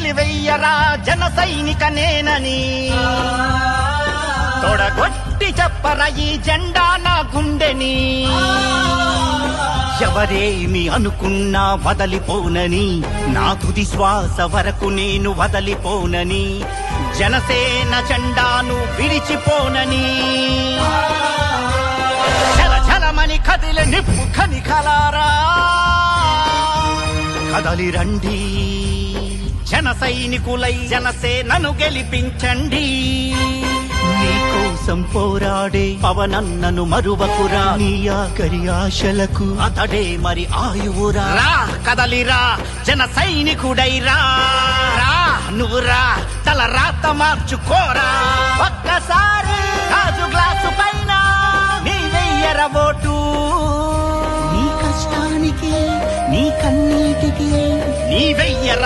కలిసి వెయ్యరా జన సైనిక నేనని తొడగొట్టి చెప్పర ఈ జెండా నా గుండెని ఎవరేమి అనుకున్నా వదలిపోనని నా తుది శ్వాస వరకు నేను వదలిపోనని జనసేన జెండాను విడిచిపోనని చల చలమని కదిలి నిప్పు కనికలారా కదలి రండి జన సైనికులై జనసేనను గెలిపించండి నీకోసం పోరాడే పవనన్నను మరువకురా నీ ఆఖరి ఆశలకు అతడే మరి ఆయువురా రా కదలిరా జన సైనికుడైరా రా నువ్వు రా తల రాత మార్చుకోరా ఒక్కసారి రాజు గ్లాసు పైన నీ వెయ్యర ఓటు నీ కష్టానికి నీ కన్నీటికి నీ వెయ్యర